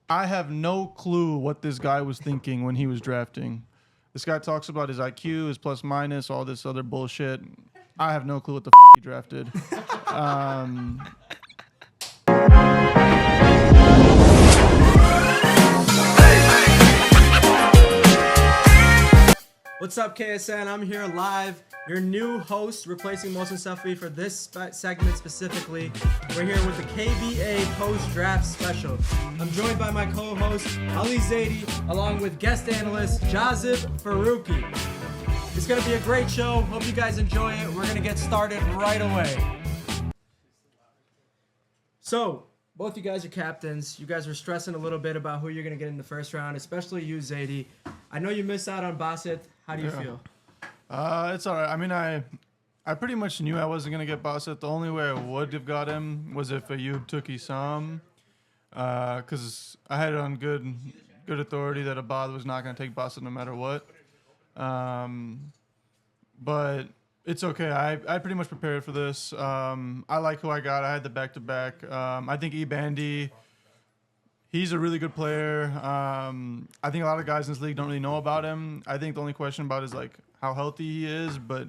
I have no clue what this guy was thinking when he was drafting. This guy talks about his IQ, his plus minus, all this other bullshit. I have no clue what the he drafted. What's up, KSN? I'm here live, your new host, replacing Mohsen Safi for this segment specifically. We're here with the KBA post-draft special. I'm joined by my co-host, Ali Zadeie, along with guest analyst, Jazib Faruqi. It's going to be a great show. Hope you guys enjoy it. We're going to get started right away. So, both you guys are captains. You guys were stressing a little bit about who you're going to get in the first round, especially you, Zadeie. I know you missed out on Bosa. How do you feel? It's all right. I mean, I pretty much knew I wasn't going to get Bosa. The only way I would have got him was if Ayub took Isam, because I had it on good authority that Abad was not going to take Bosa no matter what. But it's okay. I pretty much prepared for this. I like who I got. I had the back-to-back. I think Bandy. He's a really good player. I think a lot of guys in this league don't really know about him. I think the only question about is like how healthy he is. But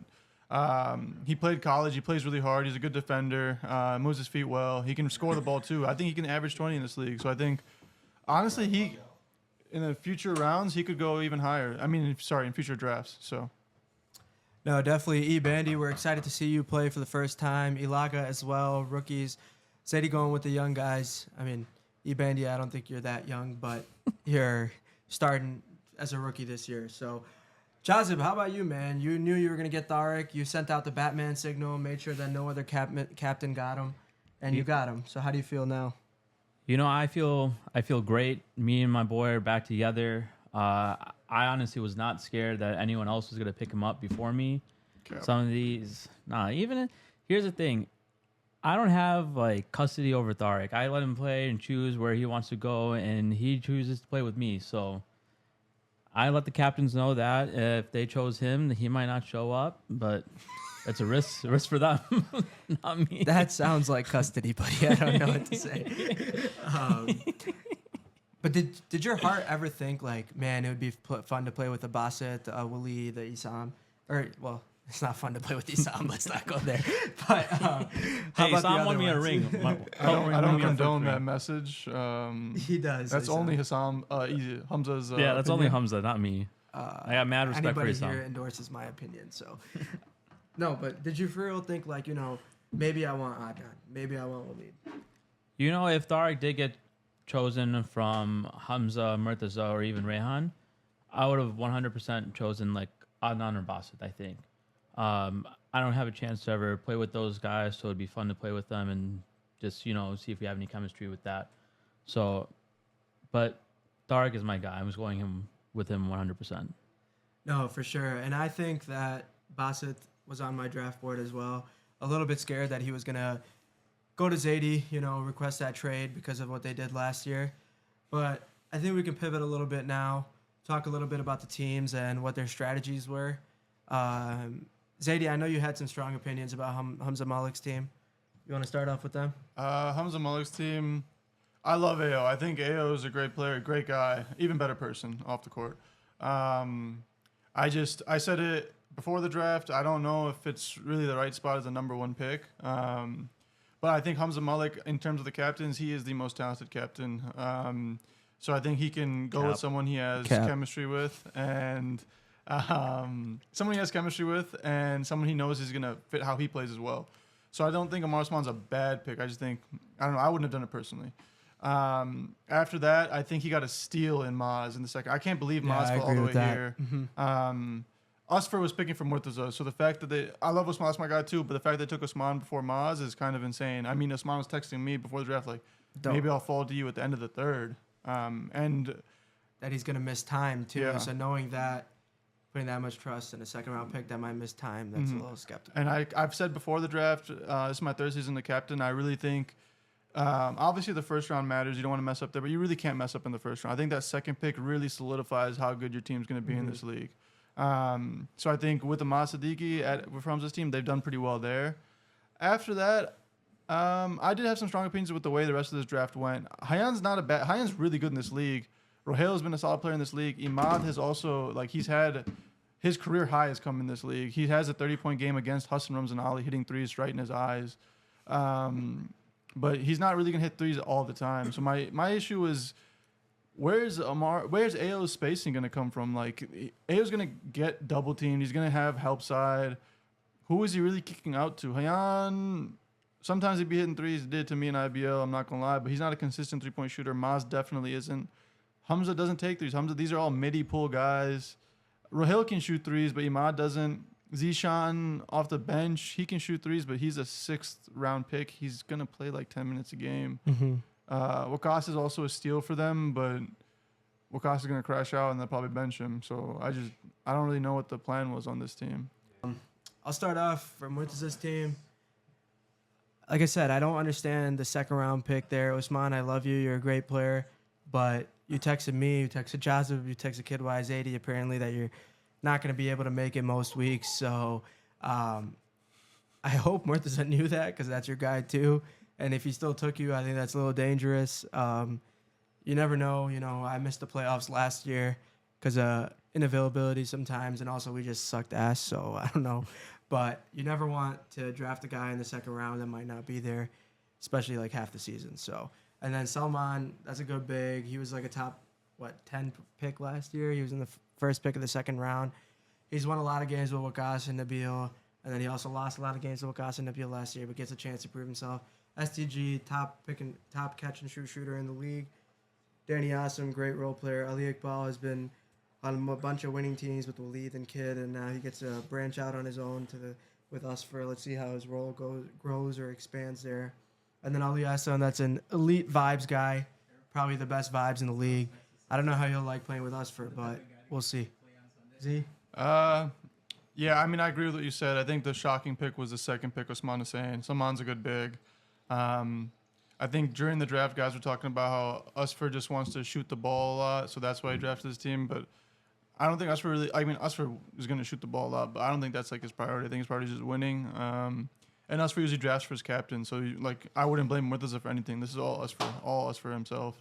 he played college. He plays really hard. He's a good defender. Moves his feet well. He can score the ball too. I think he can average 20 in this league. So I think, honestly, in the future rounds he could go even higher. I mean, in future drafts. So. No, definitely. Bandy, we're excited to see you play for the first time. Ilaga as well, rookies. Zadeie going with the young guys. I mean, Bandy, I don't think you're that young, but you're starting as a rookie this year. So, Jazib, how about you, man? You knew you were going to get Tariq. You sent out the Batman signal, made sure that no other captain got him, and you got him. So how do you feel now? You know, I feel great. Me and my boy are back together. I honestly was not scared that anyone else was going to pick him up before me. Okay. Some of these, here's the thing. I don't have like custody over Tariq. I let him play and choose where he wants to go, and he chooses to play with me. So I let the captains know that if they chose him, he might not show up, but it's a risk for them, not me. That sounds like custody, buddy. I don't know what to say. But did your heart ever think like, man, it would be fun to play with the Bosa, the Wali, the Isam, or well? It's not fun to play with Isam. Let's not go there. But how about Isam won me a ring. I don't condone that message. He does. That's only Hamza's. Yeah, that's opinion. only Hamza, not me. I got mad respect for Isam. Anybody here Isam. endorses my opinion. So, no. But did you for real think like, maybe I want Adnan, maybe I want Waleed? You know, if Tariq did get chosen from Hamza, Murtaza, or even Rayhan, I would have 100% chosen like Adnan or Basit, I think. I don't have a chance to ever play with those guys, so it'd be fun to play with them and just, see if we have any chemistry with that. So, but Tariq is my guy. I'm just going with him 100%. No, for sure. And I think that Basit was on my draft board as well. A little bit scared that he was going to go to Zadeie, request that trade because of what they did last year. But I think we can pivot a little bit now, talk a little bit about the teams and what their strategies were. Zadeie, I know you had some strong opinions about Hamza Malik's team. You want to start off with them? Hamza Malik's team, I love AO. I think AO is a great player, great guy, even better person off the court. I said it before the draft. I don't know if it's really the right spot as the number one pick. But I think Hamza Malik, in terms of the captains, he is the most talented captain. So I think he can go with someone he has chemistry with and someone he has chemistry with and someone he knows is going to fit how he plays as well. So I don't think Amar Usman's a bad pick. I just think, I don't know, I wouldn't have done it personally. After that, I think he got a steal in Maz in the second. I can't believe Maz fell all the way here. Mm-hmm. Usfer was picking for Murtaza, so the fact that I love Usman, that's my guy too, but the fact they took Usman before Maz is kind of insane. I mean, Usman was texting me before the draft, like, maybe I'll fall to you at the end of the third. And that he's going to miss time too. Yeah. So knowing that, putting that much trust in a second round pick that might miss time, that's a little skeptical. And I've said before the draft, this is my third season, the captain. I really think, obviously the first round matters. You don't want to mess up there, but you really can't mess up in the first round. I think that second pick really solidifies how good your team's going to be in this league. So I think with the Siddiqui with Hamza's team, they've done pretty well there. After that, I did have some strong opinions with the way the rest of this draft went. Hayan's really good in this league. Rohel has been a solid player in this league. Imad has also, like, he's had his career high has come in this league. He has a 30-point game against Hassan Ramzan Ali, hitting threes right in his eyes. But he's not really gonna hit threes all the time. So my issue is, where's Ayo's spacing gonna come from? Like, Ayo's gonna get double teamed. He's gonna have help side. Who is he really kicking out to? Hayan, sometimes he'd be hitting threes. He did to me in IBL, I'm not going to lie. But he's not a consistent three-point shooter. Maz definitely isn't. Hamza doesn't take threes. These are all midi-pull guys. Rohil can shoot threes, but Imad doesn't. Zishan off the bench, he can shoot threes, but he's a 6th-round pick. He's going to play like 10 minutes a game. Wakas is also a steal for them, but Wakas is going to crash out and they'll probably bench him. So I don't really know what the plan was on this team. I'll start off for Murtaza's team. Like I said, I don't understand the 2nd-round pick there. Usman, I love you. You're a great player. But you texted me, you texted Jazib, you texted Kidwise 80, apparently, that you're not going to be able to make it most weeks. So I hope Murtaza knew that, because that's your guy too. And if he still took you, I think that's a little dangerous. You never know. You know, I missed the playoffs last year because of inavailability sometimes, and also we just sucked ass, so I don't know. But you never want to draft a guy in the 2nd round that might not be there, especially like half the season. So, and then Salman, that's a good big. He was like a top 10 pick last year. He was in the first pick of the 2nd round. He's won a lot of games with Wakas and Nabil, and then he also lost a lot of games with Wakas and Nabil last year, but gets a chance to prove himself. STG, top catch and shoot shooter in the league. Danny Awesome, great role player. Ali Iqbal has been on a bunch of winning teams with Waleed and Kid, and now he gets to branch out on his own with us for, let's see how his role grows or expands there. And then Ali Hassan, that's an elite vibes guy, probably the best vibes in the league. I don't know how he'll like playing with us but we'll see. Z? Yeah, I mean, I agree with what you said. I think the shocking pick was the 2nd pick, Usman Hussein. Salman's a good big. I think during the draft, guys were talking about how Usfer just wants to shoot the ball a lot, so that's why he drafted his team. But I don't think Usfer really. I mean, Usfer is going to shoot the ball a lot, but I don't think that's like his priority. I think his priority is just winning. And Usfer usually drafts for his captain, so I wouldn't blame Murtaza for anything. This is all Usfer himself.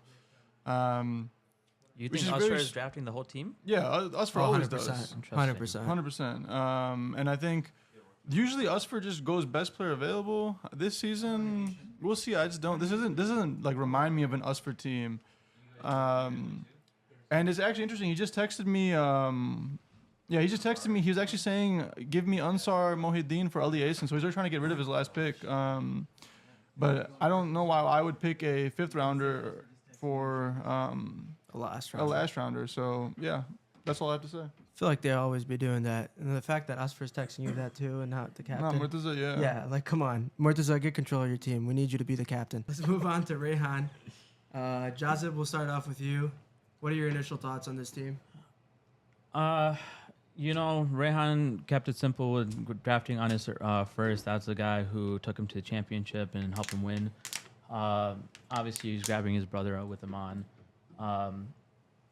You think Usfer is drafting the whole team? Yeah, Usfer always does. 100%. 100%. And I think usually Usfer just goes best player available. This season, we'll see. I just don't. This isn't like remind me of an Usfer team. And it's actually interesting. He just texted me. He just texted me. He was actually saying, "Give me Ansar Mohideen for Ali Asen." So he's already trying to get rid of his last pick. But I don't know why I would pick a 5th rounder for A last rounder. So yeah, that's all I have to say. I feel like they'll always be doing that. And the fact that Usfer's texting you that too and not the captain. No, Murtaza, yeah. Yeah, like, come on. Murtaza, get control of your team. We need you to be the captain. Let's move on to Rayhan. Jazib, we'll start off with you. What are your initial thoughts on this team? Rayhan kept it simple with drafting on his first. That's the guy who took him to the championship and helped him win. Obviously, he's grabbing his brother out with him on.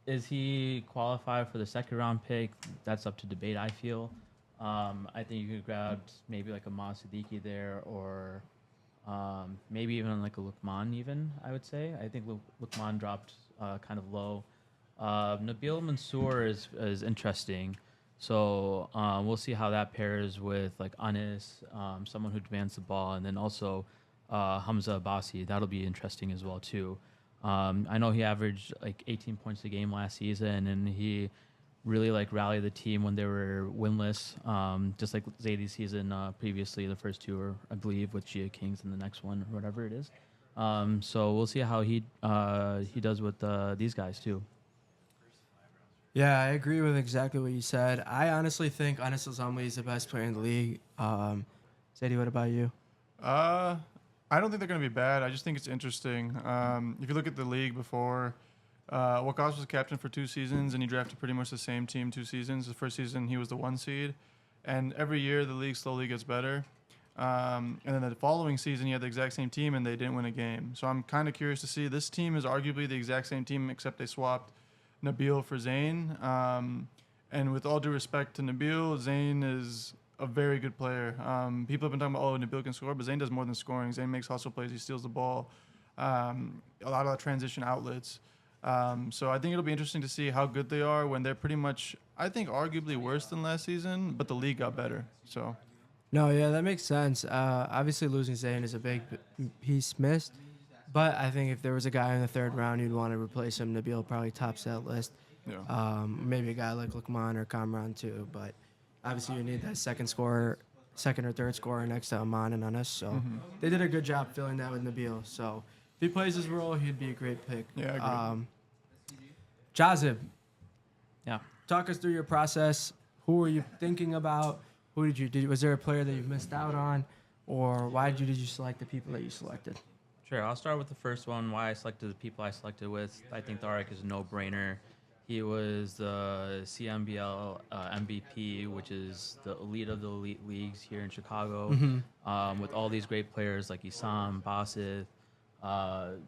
Is he qualified for the 2nd-round pick? That's up to debate, I feel. I think you could grab maybe like a Ma Siddiqui there, or maybe even like a Lukman even, I would say. I think Lukman dropped kind of low. Nabil Mansour is interesting. So we'll see how that pairs with like Anis, someone who demands the ball, and then also Hamza Abbasi. That'll be interesting as well too. I know he averaged like 18 points a game last season, and he really like rallied the team when they were winless, just like Zadeie's season previously, the first 2, or I believe with Gia Kings and the next one or whatever it is. So we'll see how he does with these guys too. Yeah, I agree with exactly what you said. I honestly think Anis Al-Zamli is the best player in the league. Zadeie, what about you? I don't think they're going to be bad. I just think it's interesting. If you look at the league before, Wakas was captain for 2 seasons, and he drafted pretty much the same team 2 seasons. The first season, he was the 1 seed. And every year, the league slowly gets better. And then the following season, he had the exact same team, and they didn't win a game. So I'm kind of curious to see. This team is arguably the exact same team, except they swapped Nabil for Zayn. And with all due respect to Nabil, Zayn is a very good player. People have been talking about, oh, Nabil can score, but Zayn does more than scoring. Zayn makes hustle plays. He steals the ball. A lot of transition outlets. So I think it'll be interesting to see how good they are when they're pretty much, I think, arguably worse than last season, but the league got better. So No, yeah, that makes sense. Obviously, losing Zayn is a big piece missed. But I think if there was a guy in the third round you'd want to replace him, Nabil probably tops that list. yeah, Maybe a guy like Lukman or Kamran too. But obviously, you need that second or third scorer next to Aman and Anas. So they did a good job filling that with Nabil. So if he plays his role, he'd be a great pick. Yeah, I agree. Jazib, Yeah. talk us through your process. Who were you thinking about? Who did you do? Was there a player that you missed out on, or why did you select the people that you selected? Sure, I'll start with the first one. Why I selected the people I selected with. I think Tariq is a no-brainer. He was the CMBL MVP, which is the elite of the elite leagues here in Chicago, with all these great players like Issam, Bassett.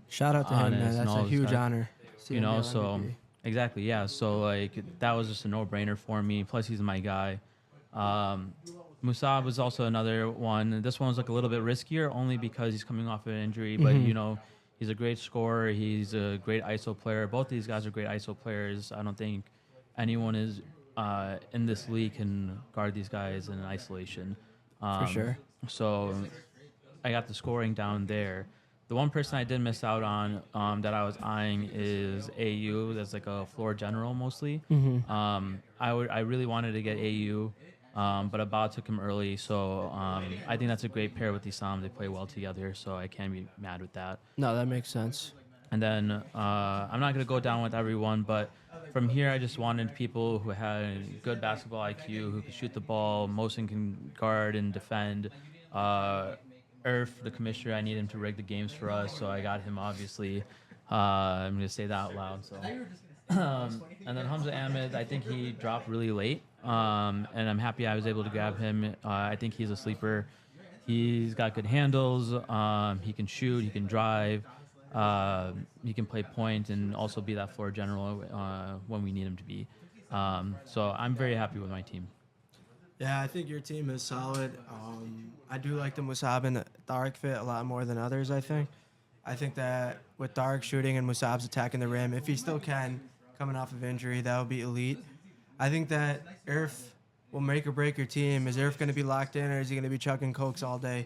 Shout out to him, man. Honest, That's and a all those huge guys. honor. You know, CMBL so MVP. exactly, yeah. So like that was just a no-brainer for me. Plus, he's my guy. Musab was also another one. This one was like a little bit riskier, only because he's coming off of an injury. But you know, he's a great scorer. He's a great ISO player. Both these guys are great ISO players. I don't think anyone is in this league can guard these guys in isolation. For sure. So I got the scoring down there. The one person I did miss out on that I was eyeing is AU. That's like a floor general mostly. I really wanted to get AU, but Abba took him early. So I think that's a great pair with Issam. They play well together, so I can't be mad with that. No, that makes sense. And then I'm not going to go down with everyone, but from here I just wanted people who had good basketball IQ, who could shoot the ball, Mosin can guard and defend. Irf, the commissioner, I need him to rig the games for us, so I got him, obviously. I'm going to say that out loud. So, and then Hamza Ahmed, I think he dropped really late, and I'm happy I was able to grab him. I think he's a sleeper. He's got good handles. He can shoot. He can drive. He can play point and also be that floor general when we need him to be. So I'm very happy with my team. Yeah, I think your team is solid. I do like the Musab and the Tariq fit a lot more than others, I think. I think that with Tariq shooting and Musab's attacking the rim, if he still can, coming off of injury, that would be elite. I think that Irf will make or break your team. Is Irf going to be locked in, or is he going to be chucking cokes all day?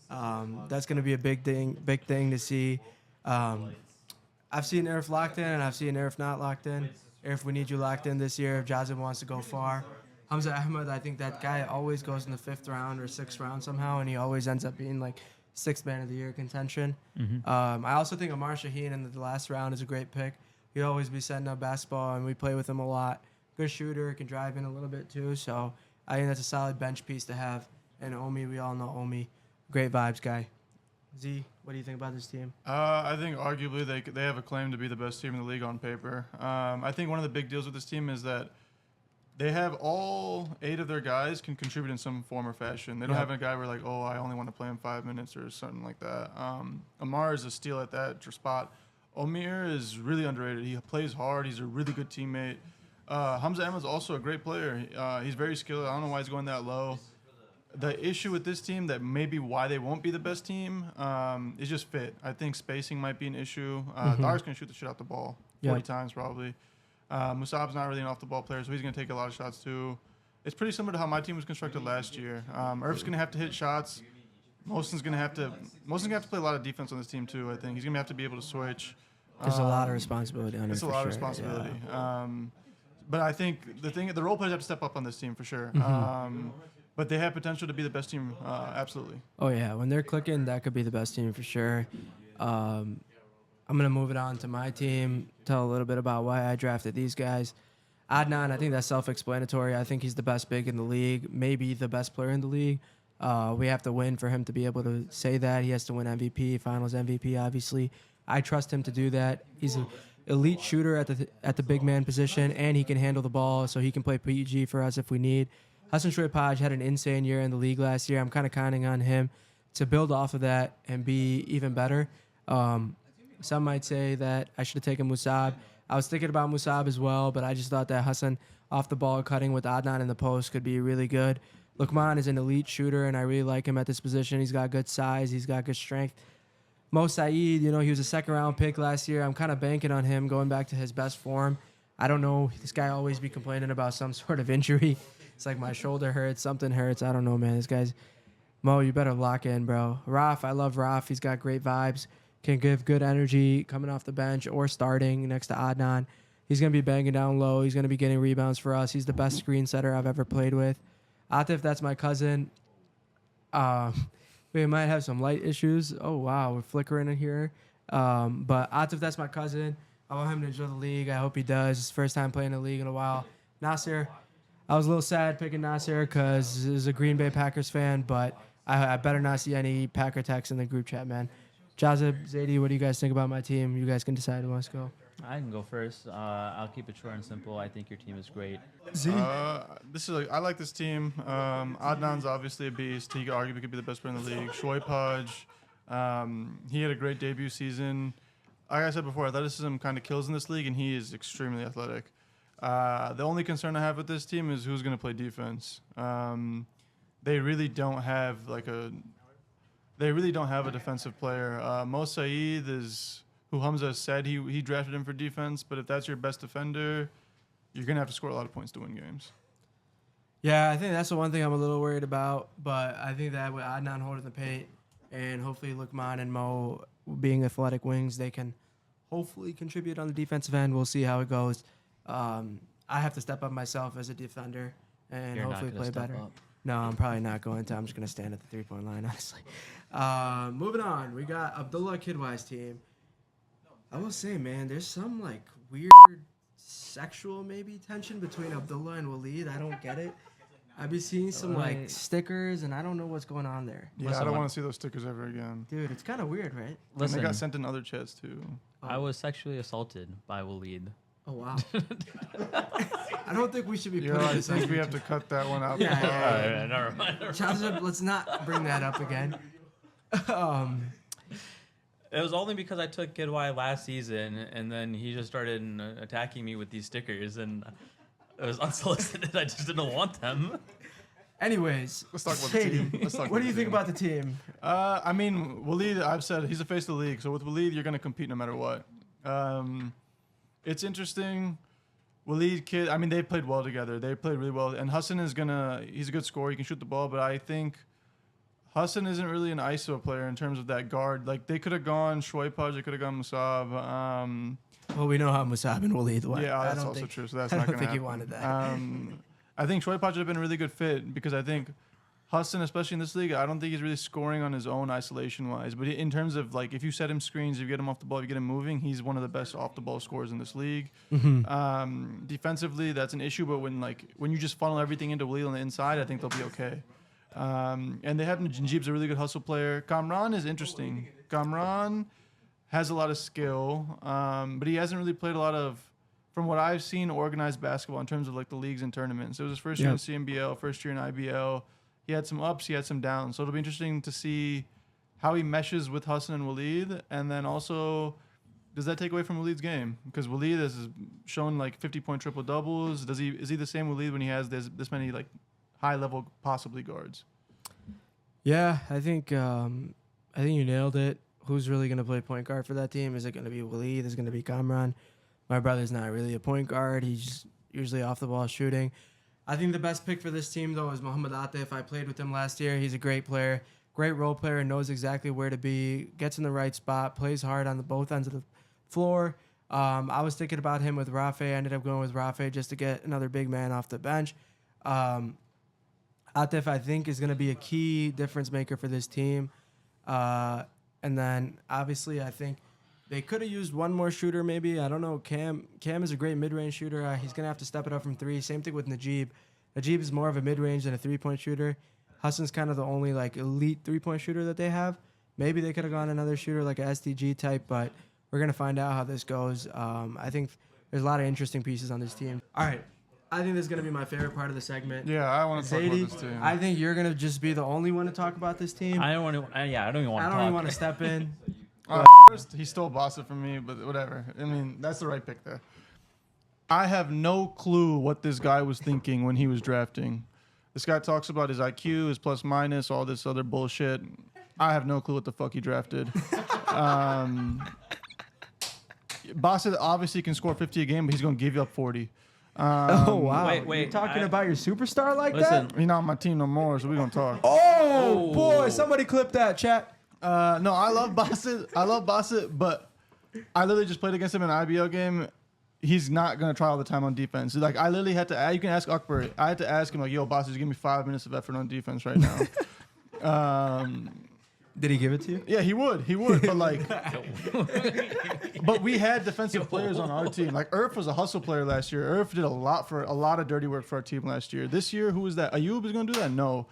That's going to be a big thing to see. I've seen Irf locked in, and I've seen Irf not locked in. Irf, we need you locked in this year if Jazib wants to go far. Hamza Ahmed, I think that guy always goes in the 5th round or 6th round somehow, and he always ends up being like 6th man of the year contention. I also think Amar Shaheen in the last round is a great pick. He'd always be setting up basketball, and we play with him a lot. Good shooter, can drive in a little bit too, so I think that's a solid bench piece to have. And Omi, we all know Omi, great vibes guy. Z, what do you think about this team? I think arguably they have a claim to be the best team in the league on paper. I think one of the big deals with this team is that they have all 8 of their guys can contribute in some form or fashion. They don't have a guy where like, oh, I only want to play him 5 minutes or something like that. Amar is a steal at that spot. Omir is really underrated. He plays hard. He's a really good teammate. Hamza Ahmed is also a great player. He's very skilled. I don't know why he's going that low. The issue with this team that maybe why they won't be the best team is just fit. I think spacing might be an issue. Tariq's going to shoot the shit out the ball 40 times probably. Musab's not really an off-the-ball player, so he's going to take a lot of shots too. It's pretty similar to how my team was constructed last year. Irf's going to have to hit shots. Mosin's going to have to play a lot of defense on this team too, I think. He's going to have to be able to switch. There's a lot of responsibility on him. It's a lot of responsibility. Yeah. But I think the role players have to step up on this team for sure. But they have potential to be the best team, absolutely. Oh, yeah. When they're clicking, that could be the best team for sure. I'm going to move it on to my team, tell a little bit about why I drafted these guys. Adnan, I think that's self-explanatory. I think he's the best big in the league, maybe the best player in the league. We have to win for him to be able to say that. He has to win MVP, finals MVP, obviously. I trust him to do that. He's an elite shooter at the big man position, and he can handle the ball, so he can play PG for us if we need. Hassan Shoaib had an insane year in the league last year. I'm kind of counting on him to build off of that and be even better. Some might say that I should have taken Musab. I was thinking about Musab as well, but I just thought that Hassan off the ball cutting with Adnan in the post could be really good. Lukman is an elite shooter, and I really like him at this position. He's got good size. He's got good strength. Mo Saeed, he was a second-round pick last year. I'm kind of banking on him going back to his best form. I don't know. This guy always be complaining about some sort of injury. It's like my shoulder hurts, something hurts. I don't know, man. This guy's Mo, you better lock in, bro. Raf, I love Raf. He's got great vibes. Can give good energy coming off the bench or starting next to Adnan. He's going to be banging down low. He's going to be getting rebounds for us. He's the best screen setter I've ever played with. Atif, that's my cousin. We might have some light issues. Oh, wow. We're flickering in here. But Atif, that's my cousin. I want him to enjoy the league. I hope he does. It's his first time playing the league in a while. Nasir, I was a little sad picking Nasir because he was a Green Bay Packers fan, but I better not see any Packer text in the group chat, man. Jazib, Zadeie, what do you guys think about my team? You guys can decide who wants to go. I can go first. I'll keep it short and simple. I think your team is great. I like this team. Adnan's obviously a beast. He arguably could be the best player in the league. Shoaib Hodge, he had a great debut season. Like I said before, athleticism kind of kills in this league, and he is extremely athletic. The only concern I have with this team is who's going to play defense. They really don't have a defensive player. Mo Saeed is who Hamza said he drafted him for defense, but if that's your best defender, you're going to have to score a lot of points to win games. Yeah, I think that's the one thing I'm a little worried about, but I think that with Adnan holding the paint and hopefully Lukman and Mo being athletic wings, they can hopefully contribute on the defensive end. We'll see how it goes. I have to step up myself as a defender and hopefully play better. No, I'm probably not going to. I'm just going to stand at the three-point line, honestly. Moving on, we got Abdullah Kidwise team. I will say, man, there's some like weird sexual maybe tension between Abdullah and Waleed. I don't get it. I've been seeing some like stickers, and I don't know what's going on there. Yeah, I don't want to see those stickers ever again. Dude, it's kind of weird, right? And they got sent in other chats too. I was sexually assaulted by Waleed. Oh, wow. I don't think we should be putting I this think on we have to cut that one out. Yeah. Never mind. Jazib, let's not bring that up again. It was only because I took Kidwise last season, and then he just started attacking me with these stickers, and it was unsolicited. I just didn't want them. Anyways, let's talk about the team. What do you think about the team? I mean, Waleed, I've said he's the face of the league. So with Waleed, you're going to compete no matter what. It's interesting. Waleed, Kid, I mean, they played well together. They played really well. And Hassan he's a good scorer. He can shoot the ball, but I think Hassan isn't really an ISO player in terms of that guard. Like, they could have gone Shoaib Hodge, they could have gone Musab. Well, we know how Musab and Waleed went. Yeah, that's also true. So that's not going to happen. I don't think he wanted that. I think Shoaib Hodge would have been a really good fit because I think Hassan, especially in this league, I don't think he's really scoring on his own isolation-wise. But in terms of, like, if you set him screens, if you get him off the ball, if you get him moving, he's one of the best off-the-ball scorers in this league. Mm-hmm. Defensively, that's an issue. But when you just funnel everything into Waleed on the inside, I think they'll be okay. And they have Jazib's a really good hustle player. Kamran is interesting. Kamran has a lot of skill, but he hasn't really played a lot of, from what I've seen, organized basketball in terms of like the leagues and tournaments. It was his first year in CNBL, first year in IBL. He had some ups, he had some downs. So it'll be interesting to see how he meshes with Hassan and Waleed. And then also, does that take away from Waleed's game? Because Waleed has shown like 50-point triple-doubles. Is he the same Waleed when he has this many like high-level possibly guards? Yeah, I think you nailed it. Who's really going to play point guard for that team? Is it going to be Waleed? Is it going to be Kamran? My brother's not really a point guard. He's usually off the ball shooting. I think the best pick for this team, though, is Muhammad Atif. I played with him last year. He's a great player, great role player, knows exactly where to be, gets in the right spot, plays hard on both ends of the floor. I was thinking about him with Rafe. I ended up going with Rafe just to get another big man off the bench. Atif, I think, is going to be a key difference maker for this team. And then, obviously, I think they could have used one more shooter maybe. I don't know. Cam is a great mid-range shooter. He's going to have to step it up from three. Same thing with Najib. Najib is more of a mid-range than a three-point shooter. Hassan's kind of the only like elite three-point shooter that they have. Maybe they could have gone another shooter like a SDG type, but we're going to find out how this goes. I think there's a lot of interesting pieces on this team. All right. I think this is going to be my favorite part of the segment. Yeah, I want to talk about this team. I think you're going to just be the only one to talk about this team. I don't even want to I don't even want to step in. First, he stole Bosa from me, but whatever. I mean, that's the right pick there. I have no clue what this guy was thinking when he was drafting. This guy talks about his IQ, his plus minus, all this other bullshit. I have no clue what the fuck he drafted. Bosa obviously can score 50 a game, but he's going to give you up 40. Oh, wow. Wait, You're talking about your superstar like Listen, that? He's not on my team no more, so we're going to talk. Oh, boy. Somebody clip that, chat. No, I love Bosa, but I literally just played against him in an IBL game. He's not going to try all the time on defense. Like, I literally had to, you can ask Akbar. I had to ask him, like, yo, Bosa, just give me 5 minutes of effort on defense right now. Did he give it to you? Yeah, he would, but like, but we had defensive players on our team. Like Irf was a hustle player last year. Irf did a lot of dirty work for our team last year. This year, who was that? Ayub is going to do that? No.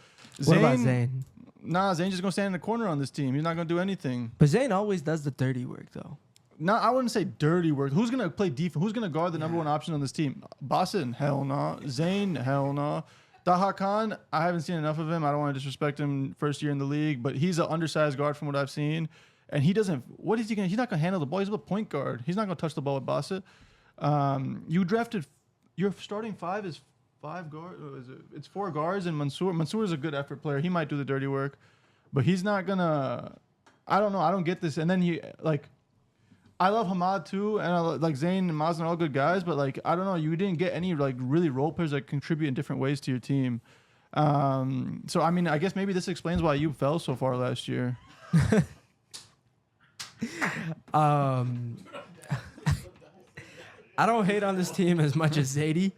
What about Zane? Nah, Zane's just going to stand in the corner on this team. He's not going to do anything. But Zane always does the dirty work, though. No, I wouldn't say dirty work. Who's going to play defense? Who's going to guard the number one option on this team? Bosa? Hell no. Zane? Hell no. Taha Khan, I haven't seen enough of him. I don't want to disrespect him first year in the league, but he's an undersized guard from what I've seen. And he doesn't, what is he going to, he's not going to handle the ball. He's a point guard. He's not going to touch the ball with Bosa. You drafted, your starting five is 5 guards. It's 4 guards and Mansour. Mansour is a good effort player. He might do the dirty work, but he's not going to, I don't know. I don't get this. And then I love Hamad too, and I like Zayn and Mazen are all good guys, but like I don't know, you didn't get any like really role players that contribute in different ways to your team. So I mean, I guess maybe this explains why you fell so far last year. I don't hate on this team as much as Zadeie.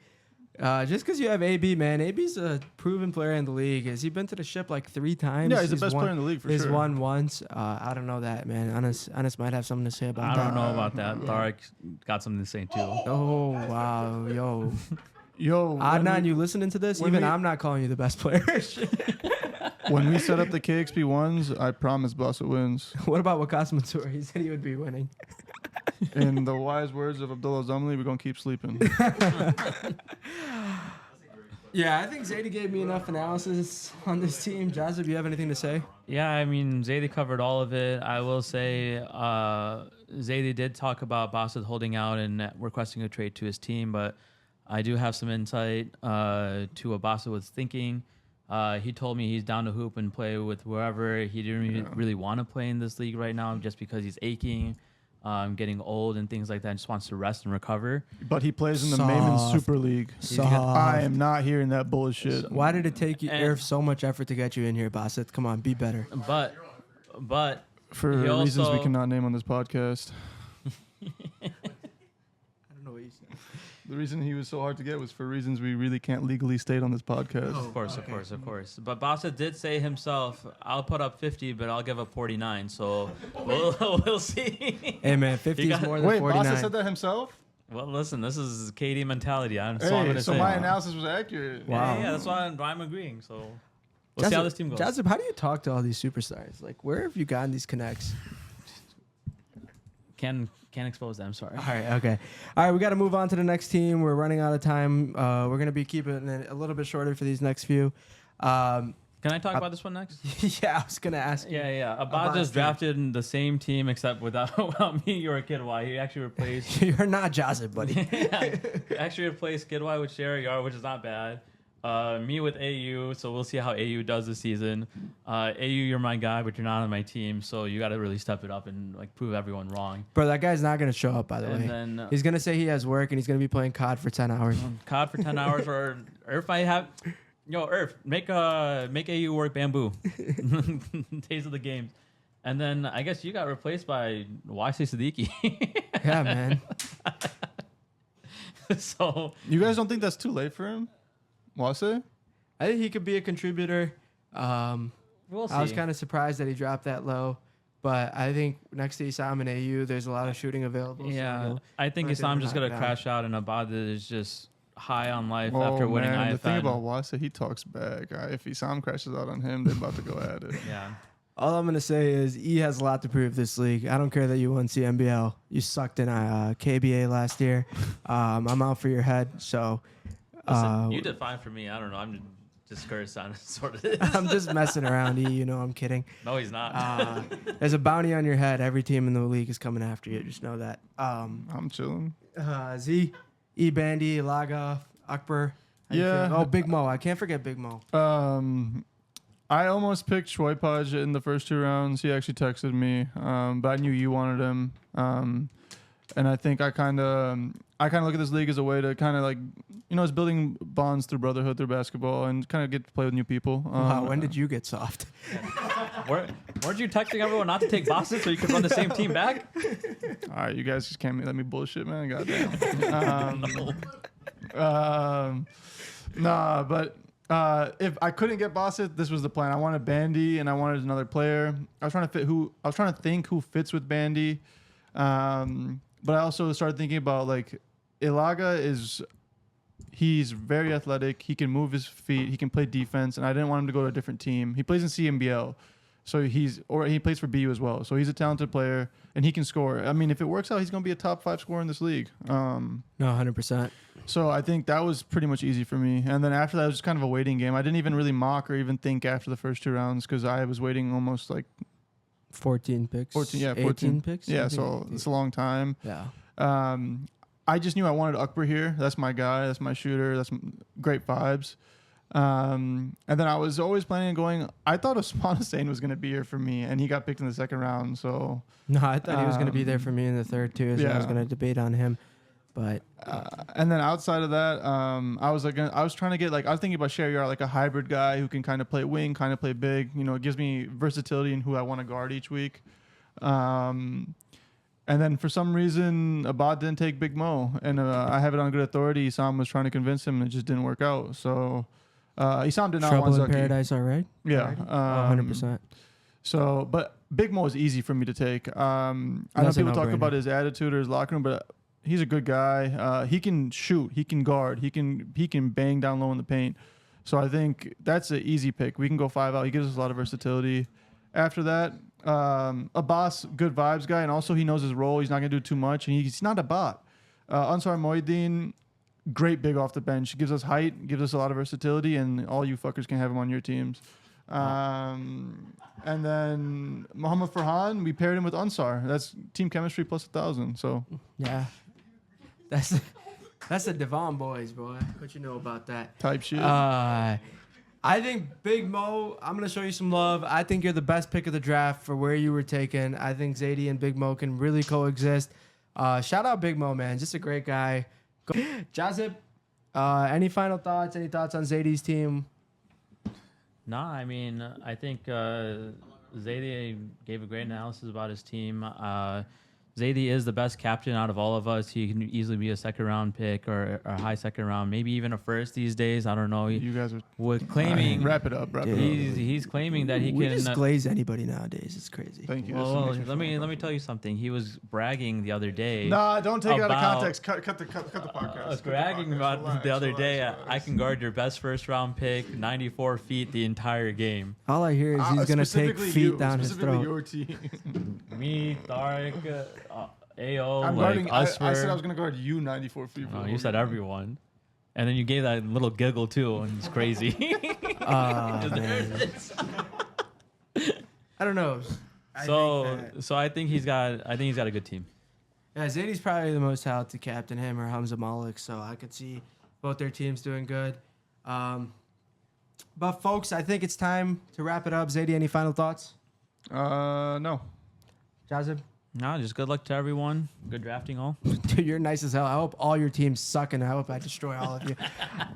Just because you have AB, man. AB's a proven player in the league. Has he been to the ship like 3 times? Yeah, he's the best player in the league for sure. He's won once. I don't know that, man. Anas might have something to say about I that. don't know about that. Tariq got something to say too. Oh, wow. Yo. Yo, Adnan, you listening to this? Even I'm not calling you the best player. When we set up the KXP ones, I promise Bosa wins. What about Waqas Mansour? He said he would be winning. In the wise words of Abdullah Zamli, we're going to keep sleeping. Yeah, I think Zadeie gave me enough analysis on this team. Jazib, you have anything to say? Yeah, I mean, Zadeie covered all of it. I will say Zadeie did talk about Bosa holding out and requesting a trade to his team, but I do have some insight to what Bosa was thinking. He told me he's down to hoop and play with wherever. He didn't really want to play in this league right now just because he's aching, getting old and things like that, and just wants to rest and recover. But he plays in the Soft. Mayman Super League. Soft. I am not hearing that bullshit. Why did it take you Irf so much effort to get you in here, Bosa? Come on, be better. But For he reasons we also- cannot name on this podcast. I don't know what you said. The reason he was so hard to get was for reasons we really can't legally state on this podcast. Of course. But Bosa did say himself, I'll put up 50, but I'll give up 49. So we'll see. Hey, man, 50 is more than Wait, 49. Bosa said that himself? Well, listen, this is KD mentality. That's all I'm Hey, going to so say. my analysis was accurate. Wow. Yeah, that's why I'm agreeing. So we'll see how this team goes. Jazib, how do you talk to all these superstars? Like, where have you gotten these connects? Can't expose them. Sorry. All right, okay. All right, we got to move on to the next team. We're running out of time. We're going to be keeping it a little bit shorter for these next few. Can I talk about this one next? Yeah, I was going to ask you. Yeah. Abad just drafted in the same team except without me or Kidwise. He actually replaced. You're not Jazib, buddy. He actually replaced Kidwise with Sherry Yard, which is not bad. Me with AU, so we'll see how AU does this season. AU, you're my guy, but you're not on my team, so you got to really step it up and like prove everyone wrong. Bro, that guy's not going to show up, by the way. Then, He's going to say he has work, and he's going to be playing COD for 10 hours. COD for 10 hours, or if I have, Irf, make AU work bamboo. Days of the games. And then I guess you got replaced by YC Siddiqui. Yeah, man. So You guys don't think that's too late for him? Wase? I think he could be a contributor. we'll see. I was kind of surprised that he dropped that low. But I think next to Isam and AU, there's a lot of shooting available. Yeah, so I think might Isam be just knocked gonna down. crash out, and Abad is just high on life Oh, after winning man, IFN. the thing about Wase, he talks back. If Isam crashes out on him, they're about to go at it. Yeah. All I'm going to say is E has a lot to prove this league. I don't care that you won CMBL. You sucked in KBA last year. I'm out for your head. So Listen, you did fine for me. I don't know. I'm just cursed on sort of. I'm just messing around, E. You know I'm kidding. No, he's not. There's a bounty on your head. Every team in the league is coming after you. Just know that. I'm chilling. Z, E, Bandy, Laga, Akbar. How you Yeah. feeling? Oh, Big Mo. I can't forget Big Mo. I almost picked Schweipaj in the first 2 rounds. He actually texted me, but I knew you wanted him. And I think I kind of look at this league as a way to kind of like, it's building bonds through brotherhood, through basketball, and kind of get to play with new people. Wow, when did you get soft? Weren't you texting everyone not to take Bosa so you could run the same team back? All right, you guys just can't let me bullshit, man. Goddamn. Nah, but if I couldn't get Bosa, this was the plan. I wanted Bandy and I wanted another player. I was trying to think who fits with Bandy. But I also started thinking about like Ilaga he's very athletic. He can move his feet. He can play defense, and I didn't want him to go to a different team. He plays in CMBL, so he plays for BU as well. So he's a talented player, and he can score. I mean, if it works out, he's going to be a top 5 scorer in this league. No, 100%. So I think that was pretty much easy for me. And then after that, it was just kind of a waiting game. I didn't even really mock or even think after the first 2 rounds because I was waiting almost like 14 picks. 18 picks. Yeah, so it's a long time. Yeah. I just knew I wanted Akbar here. That's my guy. That's my shooter. That's great vibes. And then I was always planning on going. I thought Osman Hussein was going to be here for me, and he got picked in the 2nd round. So No, I thought he was going to be there for me in the 3rd too. So I was yeah. going to debate on him, but and then outside of that, I was trying to get I was thinking about Shariar, like a hybrid guy who can kind of play wing, kind of play big. It gives me versatility in who I want to guard each week. And then for some reason, Abad didn't take Big Mo, and I have it on good authority. Isam was trying to convince him, and it just didn't work out. So Isam did not Trouble want in Zaki. Paradise, all right? Yeah, 100%. So, but Big Mo is easy for me to take. I know That's a people talk no-brainer. about his attitude or his locker room, but he's a good guy. He can shoot. He can guard. He can bang down low in the paint. So I think that's an easy pick. We can go 5 out. He gives us a lot of versatility. After that, Abbas, good vibes guy, and also he knows his role. He's not going to do too much, and he's not a bot. Ansar Moeddin, great big off the bench. Gives us height, gives us a lot of versatility, and all you fuckers can have him on your teams. And then Muhammad Farhan, we paired him with Ansar. That's team chemistry plus 1,000. So Yeah. That's the Devon boys, boy. What you know about that? type shit. I think Big Mo, I'm going to show you some love. I think you're the best pick of the draft for where you were taken. I think Zadeie and Big Mo can really coexist. Shout out Big Mo, man. Just a great guy. Jazib, any final thoughts? Any thoughts on Zadeie's team? Nah, I mean, I think Zadeie gave a great analysis about his team. Zadeie is the best captain out of all of us. He can easily be a 2nd round pick or a high 2nd round, maybe even a 1st these days. I don't know. you guys are With claiming wrap it up. he's claiming that he We can just glaze anybody nowadays. It's crazy. Thank you. Well, let me tell you something. He was bragging the other day. Nah, don't take it out of about- context. Cut the podcast. bragging about the other day. I can guard your best 1st round pick, 94 feet the entire game. All I hear is he's going to take Specifically feet you, down his specifically throat. your team. Me, Tariq, AO, I'm like guarding. I Usfer. said I was going to guard you 94 feet. Oh, you said everyone. And then you gave that little giggle too, and it's crazy. Man. I don't know. So I think he's got a good team. Yeah, Zadie's probably the most talented captain, him or Hamza Malik. So I could see both their teams doing good. But folks, I think it's time to wrap it up. Zadeie, any final thoughts? No. Jazib? No, just good luck to everyone. Good drafting all. Dude, you're nice as hell. I hope all your teams suck, and I hope I destroy all of you.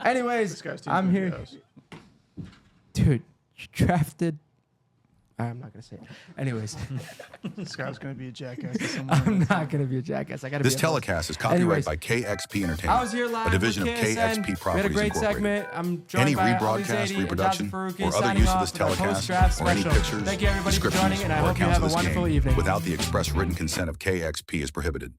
Anyways, This guy's team's I'm gonna here. be ass. Dude, you drafted. I'm not going to say it. Anyways, This guy's going to be a jackass. I'm not going to be a jackass. I got to be This a host. telecast is copyrighted Anyways, by KXP Entertainment, I was here live a division with of KSN. KXP We had a Properties great Incorporated. segment. I'm joined Any by rebroadcast, Ali Zadeie and reproduction, Jazib Faruqi or other signing use of off this with our telecast, post-draft or any special. pictures, Thank you, everybody, for descriptions, joining, and I or hope you accounts have of a this wonderful game evening. without the express written consent of KXP is prohibited.